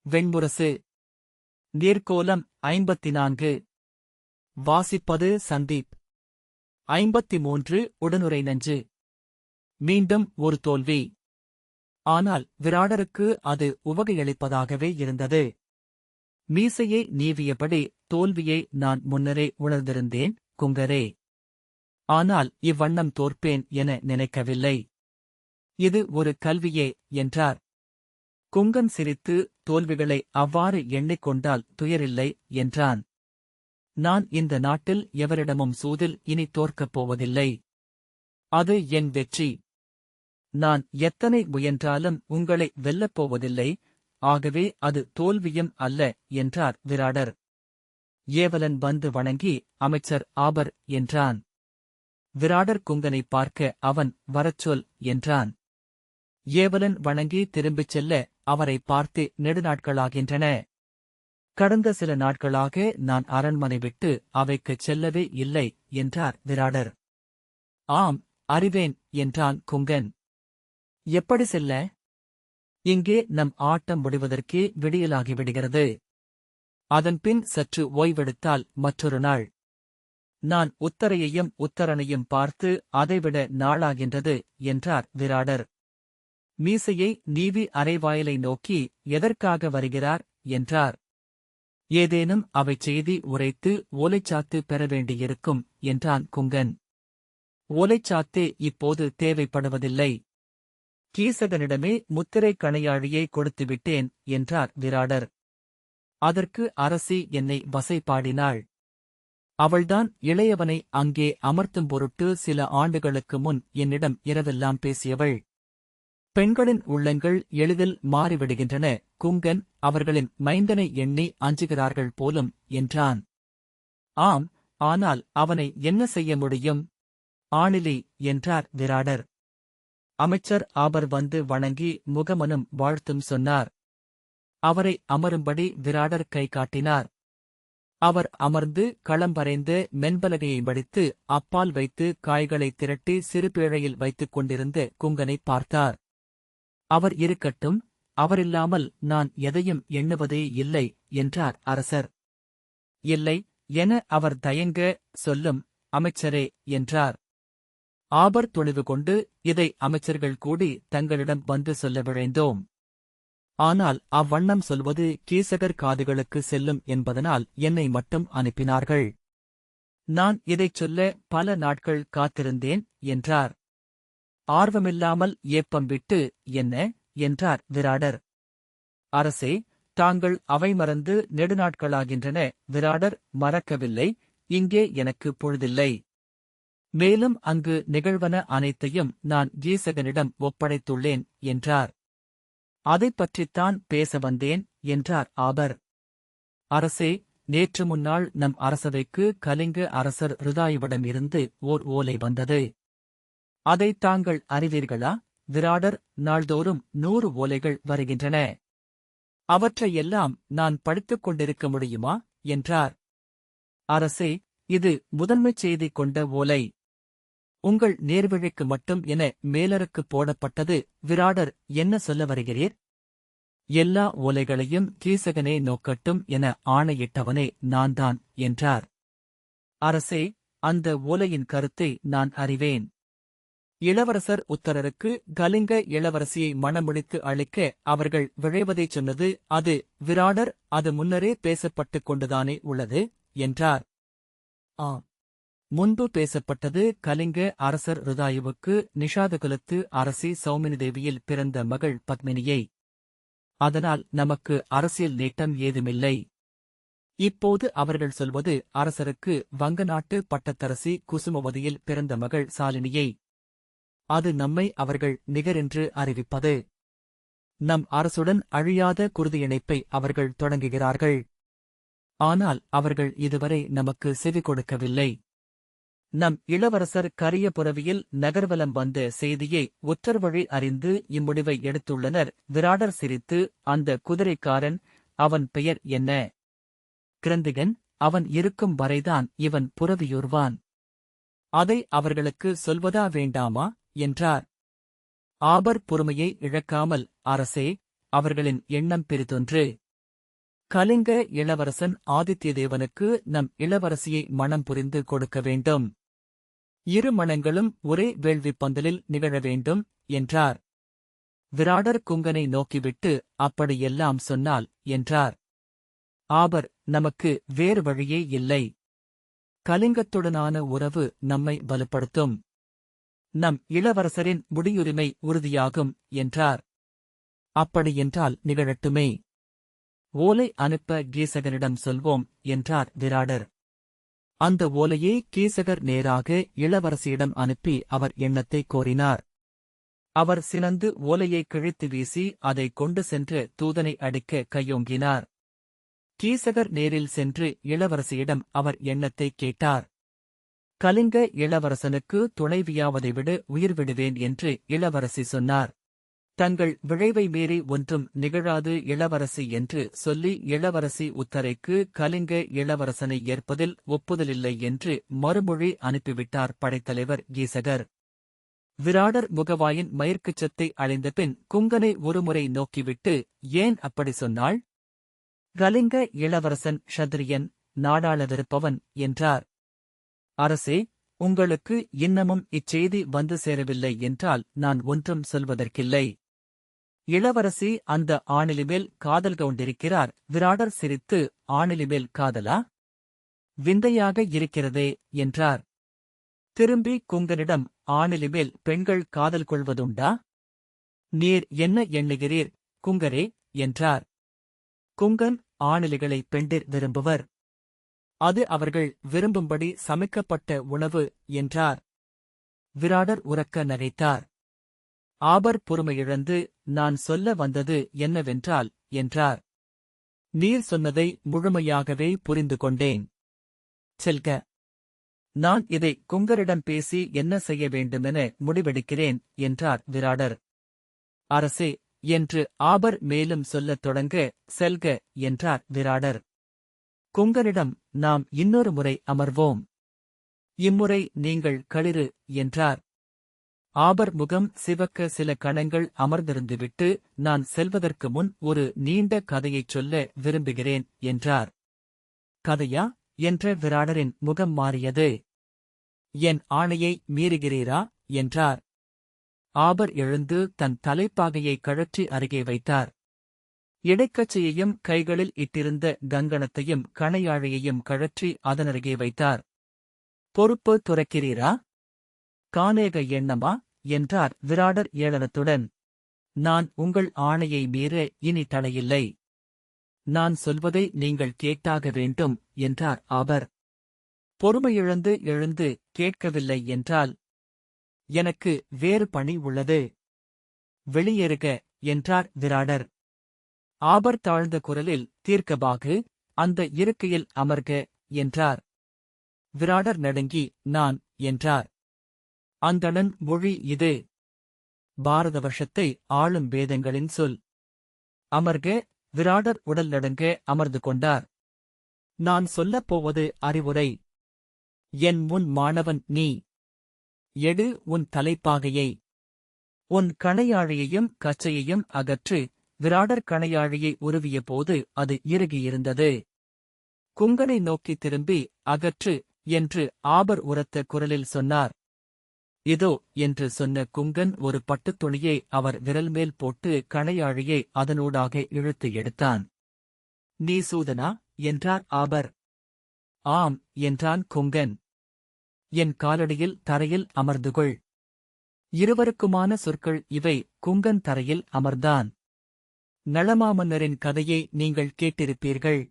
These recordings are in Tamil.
வெண்முரசு. நீர்க்கோலம் 54. வாசிப்பது சந்தீப். 53. உடனுறை நஞ்சு. மீண்டும் ஒரு தோல்வி. ஆனால் விராடருக்கு அது உவகையளிப்பதாகவே இருந்தது. மீசையை நீவியபடி, தோல்வியை நான் முன்னரே உணர்ந்திருந்தேன் குங்கரே. ஆனால் இவ்வண்ணம் தோற்பேன் என நினைக்கவில்லை. இது ஒரு கல்வியே என்றார். குங்கன் சிரித்து, தோல்விகளை அவ்வாறு எண்ணிக்கொண்டால் துயரில்லை என்றான். நான் இந்த நாட்டில் எவரிடமும் சூதில் இனி தோற்கப் போவதில்லை. அது என் வெற்றி. நான் எத்தனை முயன்றாலும் உங்களை வெல்லப்போவதில்லை, ஆகவே அது தோல்வியும் அல்ல என்றார் விராடர். ஏவலன் வந்து வணங்கி, அமைச்சர் ஆபர் என்றான். விராடர் குங்கனை பார்க்க அவன் வரச்சொல் என்றான். ஏவலன் வணங்கி திரும்பிச் செல்ல அவரை பார்த்து நெடுநாட்களாகின்றன. கடந்த சில நாட்களாக நான் அரண்மனை விட்டு அவைக்குச் செல்லவே இல்லை என்றார் விராடர். ஆம், அறிவேன் என்றான் குங்கன். எப்படி செல்ல? இங்கே நம் ஆட்டம் முடிவதற்கே விடியலாகிவிடுகிறது. அதன்பின் சற்று ஓய்வெடுத்தால் மற்றொரு நாள். நான் உத்தரையையும் உத்தரனையும் பார்த்து அதைவிட நாளாகின்றது என்றார் விராடர். மீசையை நீவி அரைவாயலை நோக்கி, எதற்காக வருகிறார் என்றார். ஏதேனும் அவை செய்தி உரைத்து ஓலைச்சாத்து பெற வேண்டியிருக்கும் என்றான் குங்கன். ஓலைச்சாத்தே இப்போது தேவைப்படுவதில்லை. கீசகனிடமே முத்திரை கணையாழியை கொடுத்துவிட்டேன் என்றார் விராடர். அதற்கு அரசி என்னை வசைபாடினாள். அவள்தான் இளையவனை அங்கே அமர்த்தும் பொருட்டு சில ஆண்டுகளுக்கு முன் என்னிடம் இரவெல்லாம் பேசியவள். பெண்களின் உள்ளங்கள் எளிதில் மாறிவிடுகின்றன குங்கன், அவர்களின் மைந்தனை எண்ணி அஞ்சுகிறார்கள் போலும் என்றான். ஆம், ஆனால் அவனை என்ன செய்ய முடியும்? ஆணிலி என்றார் விராடர். அமைச்சர் ஆபர் வந்து வணங்கி முகமனும் வாழ்த்தும் சொன்னார். அவரை அமரும்படி விராடர் கை காட்டினார். அவர் அமர்ந்து களம்பரைந்து மென்பலகையை வடித்து அப்பால் வைத்து காய்களை திரட்டி சிறுபேழையில் வைத்துக் கொண்டிருந்த குங்கனை பார்த்தார். அவர் இருக்கட்டும், அவரில்லாமல் நான் எதையும் எண்ணுவதே இல்லை என்றார் அரசர். இல்லை என அவர் தயங்க, சொல்லும் அமைச்சரே என்றார். ஆபர் துணிவு கொண்டு, இதை அமைச்சர்கள் கூடி தங்களிடம் வந்து சொல்ல விழைந்தோம். ஆனால் அவ்வண்ணம் சொல்வது கீசகர் காதுகளுக்கு செல்லும் என்பதனால் என்னை மட்டும் அனுப்பினார்கள். நான் இதைச் சொல்ல பல நாட்கள் காத்திருந்தேன் என்றார். ஆர்வமில்லாமல் ஏப்பம் விட்டு, என்ன என்றார் விராடர். அரசே, தாங்கள் அவை மறந்து நெடுநாட்களாகின்றன. விராடர் மறக்கவில்லை, இங்கே எனக்கு பொழுதில்லை. மேலும் அங்கு நிகழ்வன அனைத்தையும் நான் கீசகனிடம் ஒப்படைத்துள்ளேன் என்றார். அதைப் பற்றித்தான் பேச வந்தேன் என்றார் ஆபர். அரசே, நேற்று முன்னாள் நம் அரசவைக்கு கலிங்க அரசர் ருதாயுவிடம் இருந்து ஓர் ஓலை வந்தது. அதை தாங்கள் அறிவீர்களா? விராடர், நாள்தோறும் 100 ஓலைகள் வருகின்றன. அவற்றையெல்லாம் நான் படித்துக் கொண்டிருக்க முடியுமா என்றார். அரசே, இது முதன்மைச் செய்தி கொண்ட ஓலை. உங்கள் நேர்வழிக்கு மட்டும் என மேலருக்குப் போடப்பட்டது. விராடர், என்ன சொல்ல வருகிறீர்? எல்லா ஓலைகளையும் கீசகனே நோக்கட்டும் என ஆணையிட்டவனே நான்தான் என்றார். அரசே, அந்த ஓலையின் கருத்தை நான் அறிவேன். இளவரசர் உத்தரருக்கு கலிங்க இளவரசியை மணமுடித்து அளிக்க அவர்கள் விழைவதைச் சொன்னது அது. விராடர், அது முன்னரே பேசப்பட்டுக் கொண்டுதானே உள்ளது என்றார். ஆம், முன்பு பேசப்பட்டது. கலிங்க அரசர் ருதாயுவுக்கு நிஷாதகுலத்து அரசி சௌமினி தேவியில் பிறந்த மகள் பத்மினியை. அதனால் நமக்கு அரசியல் நீட்டம் ஏதுமில்லை. இப்போது அவர்கள் சொல்வது அரசருக்கு வங்க நாட்டு பட்டத்தரசி குசுமவதியில் பிறந்த மகள் சாலினியை. அது நம்மை அவர்கள் நிகரென்று அறிவிப்பது. நம் அரசுடன் அழியாத குருதியிணைப்பை அவர்கள் தொடங்குகிறார்கள். ஆனால் அவர்கள் இதுவரை நமக்கு செவி கொடுக்கவில்லை. நம் இளவரசர் கரிய புரவியில் நகர்வலம் வந்த செய்தியை உத்தரவழி அறிந்து இம்முடிவை எடுத்துள்ளனர். விராடர் சிரித்து, அந்த குதிரைக்காரன், அவன் பெயர் என்ன? கிரந்திகன். அவன் இருக்கும் வரைதான் இவன் புரவியூர்வான். அதை அவர்களுக்கு சொல்வதா வேண்டாமா என்றார். ஆபர் பொறுமையை இழக்காமல், அரசே, அவர்களின் எண்ணம் பெரிதொன்று. கலிங்க இளவரசன் ஆதித்யதேவனுக்கு நம் இளவரசியை மணம் புரிந்து கொடுக்க வேண்டும். இரு மணங்களும் ஒரே வேள்விப் பந்தலில் நிகழ வேண்டும் என்றார். விராடர் குங்கனை நோக்கிவிட்டு அப்படியெல்லாம் சொன்னால் என்றார். ஆபர், நமக்கு வேறு வழியே இல்லை. கலிங்கத்துடனான உறவு நம்மை வலுப்படுத்தும். நம் இளவரசரின் முடியுரிமை உறுதியாகும் என்றார். அப்படியென்றால் நிகழட்டுமே. ஓலை அனுப்ப கீசகனிடம் சொல்வோம் என்றார் விராடர். அந்த ஓலையை கீசகர் நேராக இளவரசியிடம் அனுப்பி அவர் எண்ணத்தை கோரினார். அவர் சினந்து ஓலையை கிழித்து வீசி அதை கொண்டு சென்று தூதனை அடிக்க கையோங்கினார். கீசகர் நேரில் சென்று இளவரசியிடம் அவர் எண்ணத்தை கேட்டார். கலிங்க இளவரசனுக்கு துணைவியாவதை விட உயிர் விடுவேன் என்று இளவரசி சொன்னார். தங்கள் விழைவை மீறி ஒன்றும் நிகழாது இளவரசி என்று சொல்லி இளவரசி உத்தரைக்கு கலிங்க இளவரசனை ஏற்பதில் ஒப்புதலில்லை என்று மறுமொழி அனுப்பிவிட்டார் படைத்தலைவர் கீசகர். விராடர் முகவாயின் மயிர்க்குச்சத்தை அடைந்தபின் குங்கனை ஒருமுறை நோக்கிவிட்டு, ஏன் அப்படி சொன்னாள்? கலிங்க இளவரசன் க்ஷத்திரியன், நாடாளவிருப்பவன் என்றார். அரசே, உங்களுக்கு இன்னமும் இச்செய்தி வந்து சேரவில்லை என்றால் நான் ஒன்றும் சொல்வதற்கில்லை. இளவரசி அந்த ஆணிலிமேல் காதல் கொண்டிருக்கிறார். விராடர் சிரித்து, ஆணிலிமேல் காதலா? விந்தையாக இருக்கிறதே என்றார். திரும்பி குங்கனிடம், ஆணிலிமேல் பெண்கள் காதல் கொள்வதுண்டா? நீர் என்ன எண்ணுகிறீர் குங்கரே என்றார். குங்கன், ஆணிலிகளை பெண்டிர் விரும்புவர். அது அவர்கள் விரும்பும்படி சமைக்கப்பட்ட உணவு என்றார். விராடர் உரக்க நகைத்தார். ஆபர் பொறுமையிழந்து, நான் சொல்ல வந்தது என்னவென்றால் என்றார். நீர் சொன்னதை முழுமையாகவே புரிந்து கொண்டேன். செல்க. நான் இதை குங்கரிடம் பேசி என்ன செய்ய வேண்டுமென முடிவெடுக்கிறேன் என்றார் விராடர். அரசே என்று ஆபர் மேலும் சொல்லத் தொடங்க, செல்க என்றார் விராடர். குங்கரிடம், நாம் இன்னொரு முறை அமர்வோம். இம்முறை நீங்கள் களிறு என்றார். ஆபர் முகம் சிவக்க சில கணங்கள் அமர்ந்திருந்துவிட்டு, நான் செல்வதற்கு முன் ஒரு நீண்ட கதையைச் சொல்ல விரும்புகிறேன் என்றார். கதையா என்ற விராடரின் முகம் மாறியது. என் ஆணையை மீறுகிறீரா என்றார். ஆபர் எழுந்து தன் தலைப்பாகையை கழற்றி அருகே வைத்தார். இடைக்கச்சையையும் கைகளில் இட்டிருந்த கங்கணத்தையும் கணையாழியையும் கழற்றி அதனருகே வைத்தார். பொறுப்பு துறக்கிறீரா? கானேக எண்ணமா என்றார் விராடர் ஏளனத்துடன். நான் உங்கள் ஆணையை மீற இனி தடையில்லை. நான் சொல்வதை நீங்கள் கேட்டாக வேண்டும் என்றார் ஆபர். பொறுமையிழந்து எழுந்து கேட்கவில்லை என்றால், எனக்கு வேறு பணி உள்ளது. வெளியேறுக என்றார் விராடர். ஆபர் தாழ்ந்த குரலில், தீர்க்கபாகு, அந்த இருக்கையில் அமர்க என்றார். விராடர் நடுங்கி, நான் என்றார். அந்தணன் மொழி இது. பாரத வருஷத்தை ஆளும் வேதங்களின் சொல். அமர்க. விராடர் உடல் நடுங்க அமர்ந்து கொண்டார். நான் சொல்லப் போவது அறிவுரை. என் முன் மாணவன் நீ. எடு உன் தலைப்பாகையை. உன் கணையாழியையும் கச்சையையும் அகற்று. விராடர் கணையாழியை உருவிய போது அது இறுகியிருந்தது. குங்கனை நோக்கி திரும்பி, அகற்று என்று ஆபர் உரத்த குரலில் சொன்னார். இதோ என்று சொன்ன குங்கன் ஒரு பட்டுத் துணியை அவர் விரல் மேல் போட்டு கணையாழியை அதனூடாக இழுத்து எடுத்தான். நீ சூதனா என்றார் ஆபர். ஆம் என்றான் குங்கன். என் காலடியில் தரையில் அமர்ந்துகொள். இருவருக்குமான சொற்கள் இவை. குங்கன் தரையில் அமர்ந்தான். நளமாமன்னரின் கதையை நீங்கள் கேட்டிருப்பீர்கள்.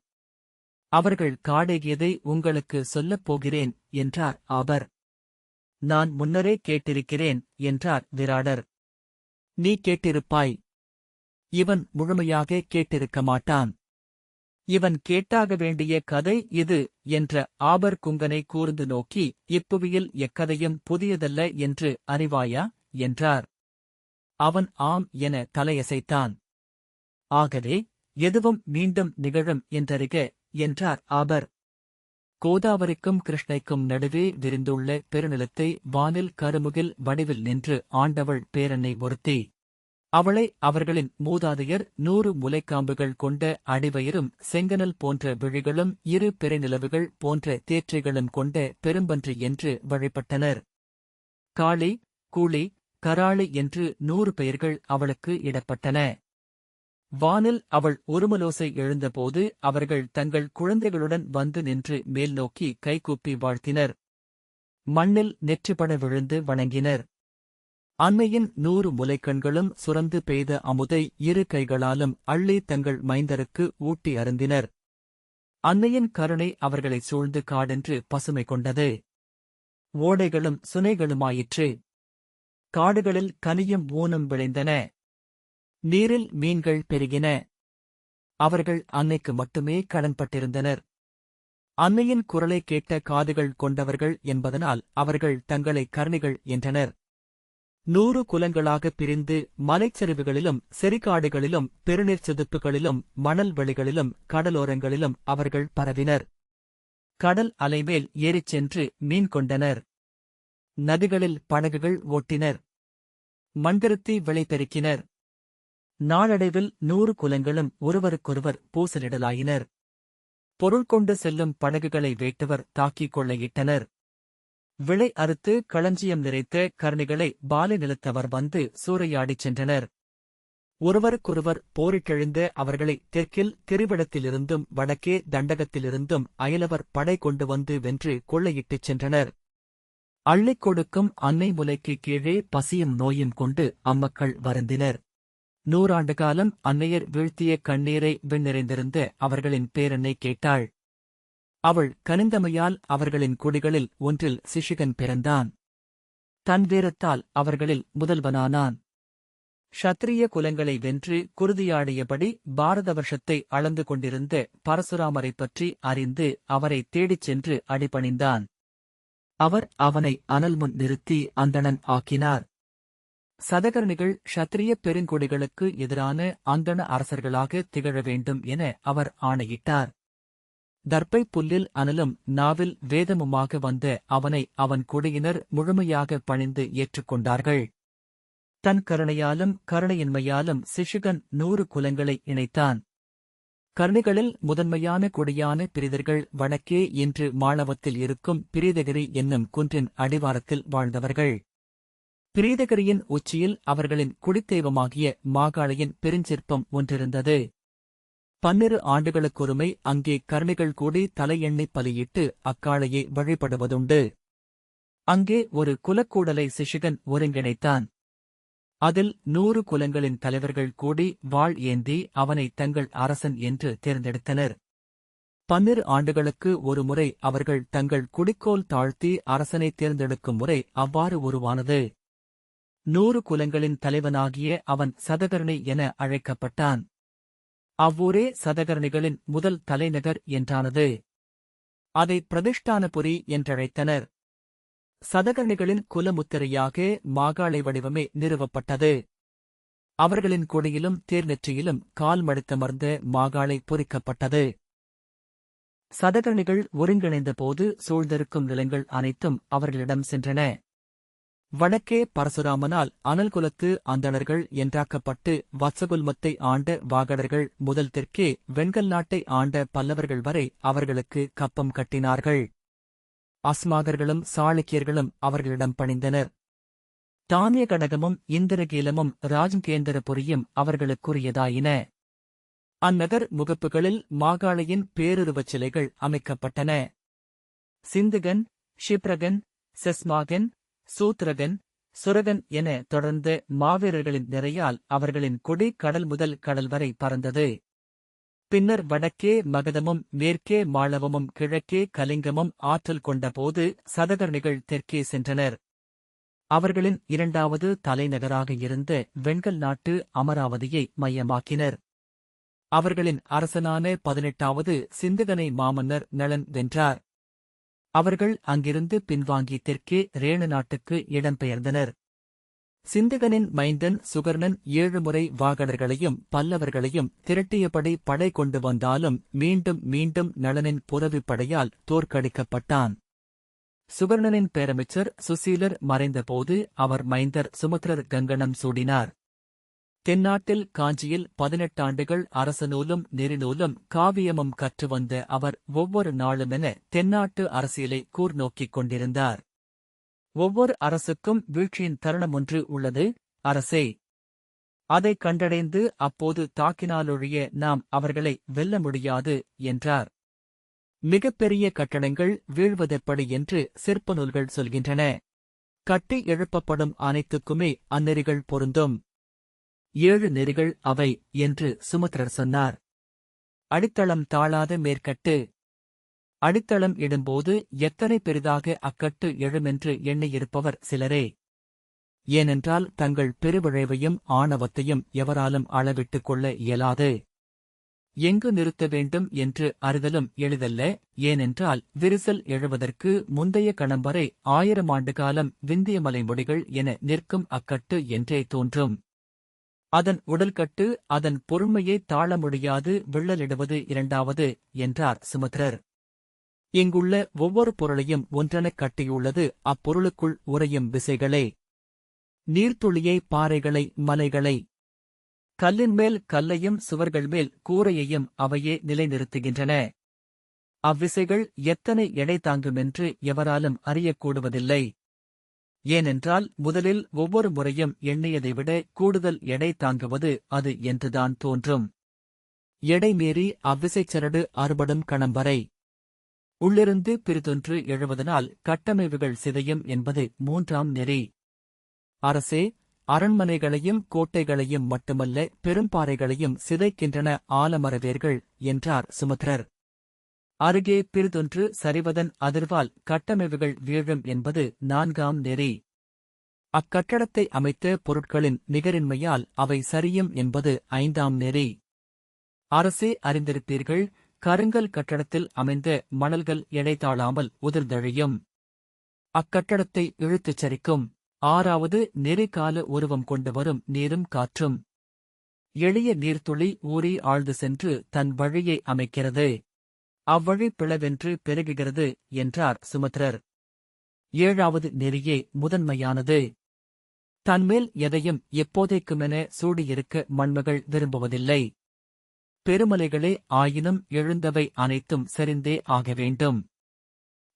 அவர்கள் காடேகியதை உங்களுக்கு சொல்லப் போகிறேன் என்றார் ஆபர். நான் முன்னரே கேட்டிருக்கிறேன் என்றார் விராடர். நீ கேட்டிருப்பாய். இவன் முழுமையாக கேட்டிருக்க மாட்டான். இவன் கேட்டாக வேண்டிய கதை இது என்ற ஆபர் குங்கனை கூர்ந்து நோக்கி, இப்புவியில் எக்கதையும் புதியதல்ல என்று அறிவாயா என்றார். அவன் ஆம் என தலையசைத்தான். ஆகவே எதுவும் மீண்டும் நிகழும் என்றறிக என்றார் ஆபர். கோதாவரிக்கும் கிருஷ்ணைக்கும் நடுவே விரிந்துள்ள பெருநிலத்தை வானில் கருமுகில் வடிவில் நின்று ஆண்டவள் பேரன்னை ஒருத்தி. அவளை அவர்களின் மூதாதையர் 100 முலைக்காம்புகள் கொண்ட அடிவயிறும் செங்கனல் போன்ற விழிகளும் 2 பெருநிலவுகள் போன்ற தேற்றைகளும் கொண்ட பெரும்பன்றி என்று வழிபட்டனர். காளி, கூளி, கராளி என்று 100 பெயர்கள் அவளுக்கு இடப்பட்டன. வானில் அவள் உருமலோசை எழுந்தபோது அவர்கள் தங்கள் குழந்தைகளுடன் வந்து நின்று மேல் நோக்கி கைகூப்பி வாழ்த்தினர். மண்ணில் நெற்றிபட விழுந்து வணங்கினர். அன்னையின் 100 முலைக்கண்களும் சுரந்து பெய்த அமுதை 2 கைகளாலும் அள்ளி தங்கள் மைந்தருக்கு ஊட்டி அருந்தினர். அன்னையின் கருணை அவர்களைச் சூழ்ந்து காடென்று பசுமை கொண்டது. ஓடைகளும் சுனைகளுமாயிற்று. காடுகளில் கனியும் ஊனும் விளைந்தன. நீரில் மீன்கள் பெருகின. அவர்கள் அன்னைக்கு மட்டுமே கடன்பட்டிருந்தனர். அன்னையின் குரலை கேட்ட காதுகள் கொண்டவர்கள் என்பதனால் அவர்கள் தங்களை கர்ணிகள் என்றனர். 100 குலங்களாகப் பிரிந்து மலைச்சரிவுகளிலும் செறிகாடுகளிலும் பெருநீர்ச் செதுப்புகளிலும் மணல் வெளிகளிலும் கடலோரங்களிலும் அவர்கள் பரவினர். கடல் அலைமேல் ஏறிச் சென்று மீன் கொண்டனர். நதிகளில் படகுகள் ஓட்டினர். மண்கருத்தி விளைபெருக்கினர். நாளடைவில் 100 குலங்களும் ஒருவருக்கொருவர் பூசலிடலாயினர். பொருள் கொண்டு செல்லும் படகுகளை வேட்டுவர் தாக்கிக் கொள்ளையிட்டனர். விளை அறுத்து களஞ்சியம் நிறைத்த கர்ணிகளை பாலை நிலத்தவர் வந்து சூறையாடிச் சென்றனர். ஒருவருக்கொருவர் போரிட்டெழுந்த அவர்களை தெற்கில் திரிவிடத்திலிருந்தும் வடக்கே தண்டகத்திலிருந்தும் அயலவர் படை கொண்டு வந்து வென்று கொள்ளையிட்டுச் சென்றனர். அள்ளிக் கொடுக்கும் அன்னை முலைக்கு கீழே பசியும் நோயும் கொண்டு அம்மக்கள் வருந்தினர். 100 ஆண்டு காலம் அன்னையர் வீழ்த்திய கண்ணீரை விண்ணிறைந்திருந்த அவர்களின் பேரன்னை கேட்டாள். அவள் கனிந்தமையால் அவர்களின் குடிகளில் ஒன்றில் சிஷிகன் பிறந்தான். தன் வீரத்தால் அவர்களில் முதல்வனானான். க்ஷத்திரிய குலங்களை வென்று குருதியாடியபடி பாரத வருஷத்தை அளந்து கொண்டிருந்த பரசுராமரைப் பற்றி அறிந்து அவரை தேடிச் சென்று அடிபணிந்தான். அவர் அவனை அனல்முன் நிறுத்தி அந்தணன் ஆக்கினார். சதகர்ணிகள் க்ஷத்திரிய பெருங்குடிகளுக்கு எதிரான அந்தண அரசர்களாக திகழ வேண்டும் என அவர் ஆணையிட்டார். தர்ப்பை புல்லில் அனலும் நாவில் வேதமுமாக வந்த அவனை அவன் குடியினர் முழுமையாக பணிந்து ஏற்றுக்கொண்டார்கள். தன் கருணையாலும் கருணையின்மையாலும் சிஷுகன் 100 குலங்களை இணைத்தான். கர்ணிகளில் முதன்மையான குடியான பிரிதர்கள் வடக்கே இன்று மாளவத்தில் இருக்கும் பிரீதகிரி என்னும் குன்றின் அடிவாரத்தில் வாழ்ந்தவர்கள். பிரீதகிரியின் உச்சியில் அவர்களின் குடித்தெய்வமாகிய மாகாளியின் பெருஞ்சிற்பம் ஒன்றிருந்தது. 12 ஆண்டுகளுக்கொருமை அங்கே கர்ணிகள் கூடி தலையெண்ணி பலியிட்டு அக்காளையை வழிபடுவதுண்டு. அங்கே ஒரு குலக்கூடலை சிஷுகன் ஒருங்கிணைத்தான். அதில் 100 குலங்களின் தலைவர்கள் கூடி வாள் ஏந்தி அவனை தங்கள் அரசன் என்று தேர்ந்தெடுத்தனர். 12 ஆண்டுகளுக்கு ஒருமுறை அவர்கள் தங்கள் குடிக்கோல் தாழ்த்தி அரசனை தேர்ந்தெடுக்கும் முறை அவ்வாறு உருவானது. 100 குலங்களின் தலைவனாகிய அவன் சதகர்ணி என அழைக்கப்பட்டான். அவ்வூரே சதகர்ணிகளின் முதல் தலைநகர் என்றானது. அதை பிரதிஷ்டானபுரி என்றழைத்தனர். சதகர்ணிகளின் குலமுத்திரையாக மாகாளை வடிவமே நிறுவப்பட்டது. அவர்களின் கொடியிலும் தேர்நெற்றியிலும் கால் மடித்தமர்ந்த மாகாளை பொறிக்கப்பட்டது. சதகர்ணிகள் ஒருங்கிணைந்தபோது சூழ்ந்திருக்கும் நிலங்கள் அனைத்தும் அவர்களிடம் சென்றன. வடக்கே பரசுராமனால் அனல்குலத்து அந்தணர்கள் என்றாக்கப்பட்டு வத்சகுல்மத்தை ஆண்ட வாகடர்கள் முதல் தெற்கே வெண்கல் நாட்டை ஆண்ட பல்லவர்கள் வரை அவர்களுக்கு கப்பம் கட்டினார்கள். அஸ்மாகர்களும் சாளுக்கியர்களும் அவர்களிடம் பணிந்தனர். தானிய கடகமும் இந்திரகீலமும் ராஜ்கேந்திரபுரியும் அவர்களுக்குரியதாயின. அந்நகர் முகப்புகளில் மாகாளியின் பேருருவச் சிலைகள் அமைக்கப்பட்டன. சிந்துகன், ஷிப்ரகன், செஸ்மாகன், சூத்ரகன், சுரகன் என தொடர்ந்த மாவீரர்களின் நிறையால் அவர்களின் கொடி கடல் முதல் கடல் வரை பறந்தது. பின்னர் வடக்கே மகதமும் மேற்கே மாளவமும் கிழக்கே கலிங்கமும் ஆற்றல் கொண்டபோது சதகர்ணிகள் தெற்கே சென்றனர். அவர்களின் 2வது தலைநகராக இருந்த வெண்கல் நாட்டு அமராவதியை மையமாக்கினர். அவர்களின் அரசனான 18வது சிந்துகனை மாமன்னர் நளன் வென்றார். அவர்கள் அங்கிருந்து பின்வாங்கி தெற்கே ரேணு நாட்டுக்கு இடம்பெயர்ந்தனர். சிந்துகனின் மைந்தன் சுகர்ணன் 7 முறை வாகடர்களையும் பல்லவர்களையும் திரட்டியபடி படை கொண்டு வந்தாலும் மீண்டும் மீண்டும் நளனின் புரவிப்படையால் தோற்கடிக்கப்பட்டான். சுகர்ணனின் பேரமைச்சர் சுசீலர் மறைந்தபோது அவர் மைந்தர் சுமத்ரர் கங்கணம் சூடினார். தென்னாட்டில் காஞ்சியில் 18 ஆண்டுகள் அரசநூலும் நெறிநூலும் காவியமும் கற்று வந்த அவர் ஒவ்வொரு நாளுமென தென்னாட்டு அரசியலை கூர்நோக்கிக் கொண்டிருந்தார். ஒவ்வொரு அரசுக்கும் வீழ்ச்சியின் தருணமொன்று உள்ளது, அரசே. அதைக் கண்டடைந்து அப்போது தாக்கினாலொழிய நாம் அவர்களை வெல்ல முடியாது என்றார். மிகப்பெரிய கட்டடங்கள் வீழ்வதெப்படி என்று சிற்ப நூல்கள் சொல்கின்றன. கட்டி எழுப்பப்படும் அனைத்துக்குமே அந்நெறிகள் பொருந்தும். 7 நெறிகள் அவை என்று சுமத்ரர் சொன்னார். அடித்தளம் தாழாத மேற்கட்டு. அடித்தளம் இடும்போது எத்தனை பெரிதாக அக்கட்டு எழுமென்று எண்ணியிருப்பவர் சிலரே. ஏனென்றால் தங்கள் பெருவிழைவையும் ஆணவத்தையும் எவராலும் அளவிட்டுக் கொள்ள இயலாது. எங்கு நிறுத்த வேண்டும் என்று அறிதலும் எளிதல்ல. ஏனென்றால் விரிசல் எழுவதற்கு முந்தைய கணம் வரை 1000 ஆண்டு காலம் விந்திய மலைமுடிகள் என நிற்கும் அக்கட்டு என்றே தோன்றும். அதன் உடல்கட்டு அதன் பொறுமையை தாழ முடியாது விள்ளலிடுவது இரண்டாவது என்றார் சுமத்ரர். இங்குள்ள ஒவ்வொரு பொருளையும் ஒன்றெனக் கட்டியுள்ளது அப்பொருளுக்குள் உறையும் விசைகளே. நீர்த்துளியை, பாறைகளை, மலைகளை, கல்லின் மேல் கல்லையும் சுவர்கள் மேல் கூரையையும் அவையே நிலைநிறுத்துகின்றன. அவ்விசைகள் எத்தனை எடை தாங்குமென்று எவராலும் அறியக்கூடுவதில்லை. ஏனென்றால் முதலில் ஒவ்வொரு முறையும் எண்ணியதை விட கூடுதல் எடை தாங்குவது அது என்றுதான் தோன்றும். எடை மீறி அவ்விசைச் சரடு அறுபடும் கணம் வரை உள்ளிருந்து பிரிதொன்று எழுவதனால் கட்டமைவுகள் சிதையும் என்பது 3ஆம் நெறி. அரசே, அரண்மனைகளையும் கோட்டைகளையும் மட்டுமல்ல பெரும்பாறைகளையும் சிதைக்கின்றன ஆலமரவேர்கள் என்றார் சுமத்ரர். அருகே பிரிதொன்று சரிவதன் அதிர்வால் கட்டமைவுகள் வீழும் என்பது 4ஆம் நெறி. அக்கட்டடத்தை அமைத்த பொருட்களின் நிகரின்மையால் அவை சரியும் என்பது 5ஆம் நெறி. அரசே, அறிந்திருப்பீர்கள், கருங்கல் கட்டடத்தில் அமைந்த மணல்கள் எடை தாழாமல் உதிர்ந்தழியும். அக்கட்டடத்தை இழுத்துச் சரிக்கும். 6வது நெறி கால உருவம் கொண்டு வரும் நீரும் காற்றும். எளிய நீர்த்துளி ஊறி ஆழ்ந்து சென்று தன் வழியை அமைக்கிறது. அவ்வழி பிளவென்று பெருகுகிறது என்றார் சுமத்ரர். 7வது நெறியே முதன்மையானது. தன்மேல் எதையும் எப்போதைக்குமென சூடியிருக்க மண்மகள் விரும்புவதில்லை. பெருமலைகளே ஆயினும் எழுந்தவை அனைத்தும் சரிந்தே ஆக வேண்டும்.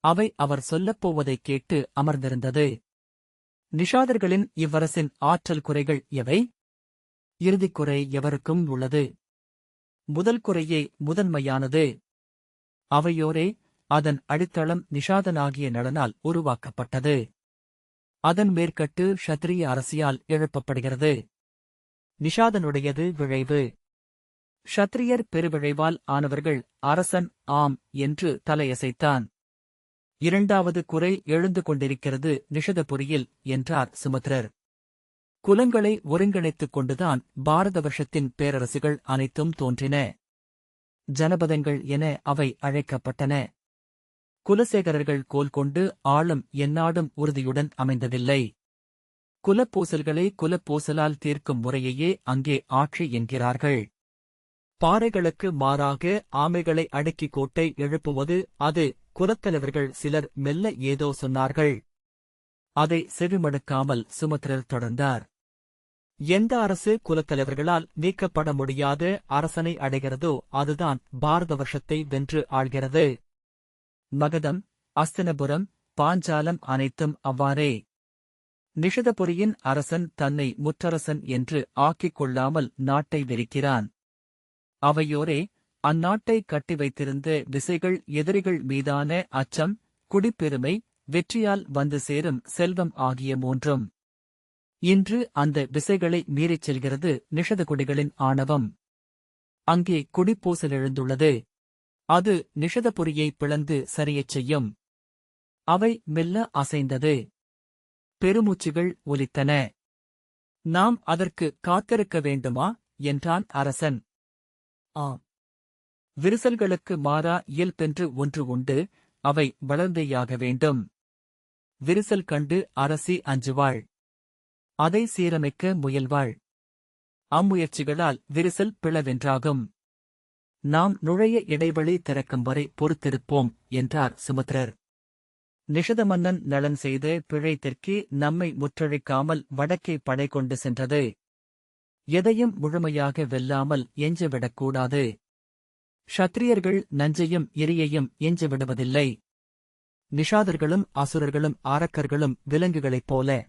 அவை அவர் சொல்லப்போவதைக் கேட்டு அமர்ந்திருந்தது. நிஷாதர்களின் இவ்வரசின் ஆற்றல் குறைகள் எவை? இறுதிக் குறை எவருக்கும் உள்ளது. முதல் குறையே முதன்மையானது. அவையோரே, அதன் அடித்தளம் நிஷாதனாகிய நளனால் உருவாக்கப்பட்டது. அதன் மேற்கட்டு க்ஷத்திரிய அரசியால் எழுப்பப்படுகிறது. நிஷாதனுடையது விழைவு. க்ஷத்திரியர் பெருவிழைவால் ஆனவர்கள். அரசன் ஆம் என்று தலையசைத்தான். 2வது குறை எழுந்து கொண்டிருக்கிறது நிஷதபுரியில் என்றார் சுமத்ரர். குலங்களை ஒருங்கிணைத்துக் கொண்டுதான் பாரத வருஷத்தின் பேரரசுகள் அனைத்தும் தோன்றின. ஜனபதங்கள் என அவை அழைக்கப்பட்டன. குலசேகரர்கள் கோல் கொண்டு ஆளும் எந்நாடும் உறுதியுடன் அமைந்ததில்லை. குலப்பூசல்களை குலப்பூசலால் தீர்க்கும் முறையையே அங்கே ஆட்சி என்கிறார்கள். பாறைகளுக்கு மாறாக ஆமைகளை அடுக்கி கோட்டை எழுப்புவது அது. குலத்தலைவர்கள் சிலர் மெல்ல ஏதோ சொன்னார்கள். அதை செவிமடுக்காமல் சுமத்ரர் தொடர்ந்தார். எந்த அரசு குலத்தலைவர்களால் நீக்கப்பட முடியாத அரசனை அடைகிறதோ அதுதான் பாரத வருஷத்தை வென்று ஆள்கிறது. மகதம், அஸ்தினபுரம், பாஞ்சாலம் அனைத்தும் அவ்வாறே. நிஷதபுரியின் அரசன் தன்னை முற்றரசன் என்று ஆக்கிக் கொள்ளாமல் நாட்டை வெறுக்கிறான். அவையோரே, அந்நாட்டை கட்டி வைத்திருந்த விசைகள் எதிரிகள் மீதான அச்சம், குடிப்பெருமை, வெற்றியால் வந்து சேரும் செல்வம் ஆகிய 3ம். இன்று அந்த விசைகளை மீறிச் செல்கிறது நிஷதகுடிகளின் ஆணவம். அங்கே குடிப்பூசல் எழுந்துள்ளது. அது நிஷதபுரியை பிளந்து சரியச் செய்யும். அவை மெல்ல அசைந்தது. பெருமூச்சுகள் ஒலித்தன. நாம் அதற்கு காத்திருக்க வேண்டுமா என்றான் அரசன். ஆம். விரிசல்களுக்கு மாறா இயல்பென்று ஒன்று உண்டு, அவை வளர்ந்தேயாக வேண்டும். விரிசல் கண்டு அரசி அஞ்சுவாள். அதை சீரமைக்க முயல்வாள். அம்முயற்சிகளால் விரிசல் பிளவென்றாகும். நாம் நுழைய இடைவெளி திறக்கும் வரை பொறுத்திருப்போம் என்றார் சுமத்ரர். நிஷத மன்னன் நலன் செய்த பிழை தெற்கே நம்மை முற்றழிக்காமல் வடக்கே படை கொண்டு சென்றது. எதையும் முழுமையாக வெல்லாமல் எஞ்சவிடக்கூடாது. க்ஷத்திரியர்கள் நஞ்சையும் எரியையும் எஞ்சவிடுவதில்லை. நிஷாதர்களும் அசுரர்களும் அரக்கர்களும் விலங்குகளைப் போல.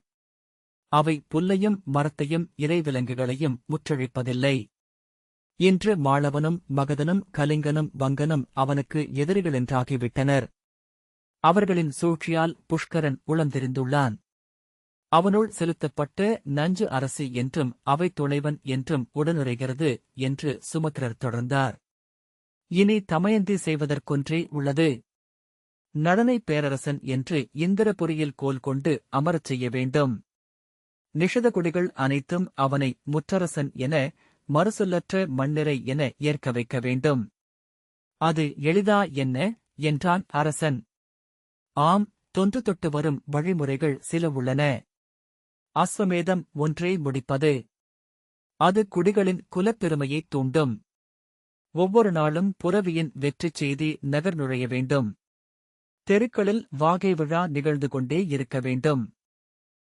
அவை புல்லையும் மரத்தையும் இறைவிலங்குகளையும் முற்றழிப்பதில்லை. இன்று மாளவனும் மகதனும் கலிங்கனும் வங்கனும் அவனுக்கு எதிரிகளென்றாகிவிட்டனர். அவர்களின் சூழ்ச்சியால் புஷ்கரன் உளந்திருந்துள்ளான். அவனுள் செலுத்தப்பட்ட நஞ்சு அரசி என்றும் அவை துணைவன் என்றும் உடனுரைகிறது என்று சுமத்திரர் தொடர்ந்தார். இனி தமயந்தி செய்வதற்கொன்றே உள்ளது. நடனை பேரரசன் என்று இந்திரபுரியில் கோல் கொண்டு அமரச் செய்ய வேண்டும். நிஷதகுடிகள் அனைத்தும் அவனை முற்றரசன் என, மறுசொல்லற்ற மண்ணிறை என ஏற்க வைக்க வேண்டும். அது எளிதா என்ன என்றான் அரசன். ஆம், தொன்று தொட்டு வரும் வழிமுறைகள் சில உள்ளன. அஸ்வமேதம் ஒன்றே முடிப்பது. அது குடிகளின் குலப்பெருமையைத் தூண்டும். ஒவ்வொரு நாளும் புரவியின் வெற்றிச் செய்தி நகர் நுழைய வேண்டும். தெருக்களில் வாகை விழா நிகழ்ந்து கொண்டே இருக்க வேண்டும்.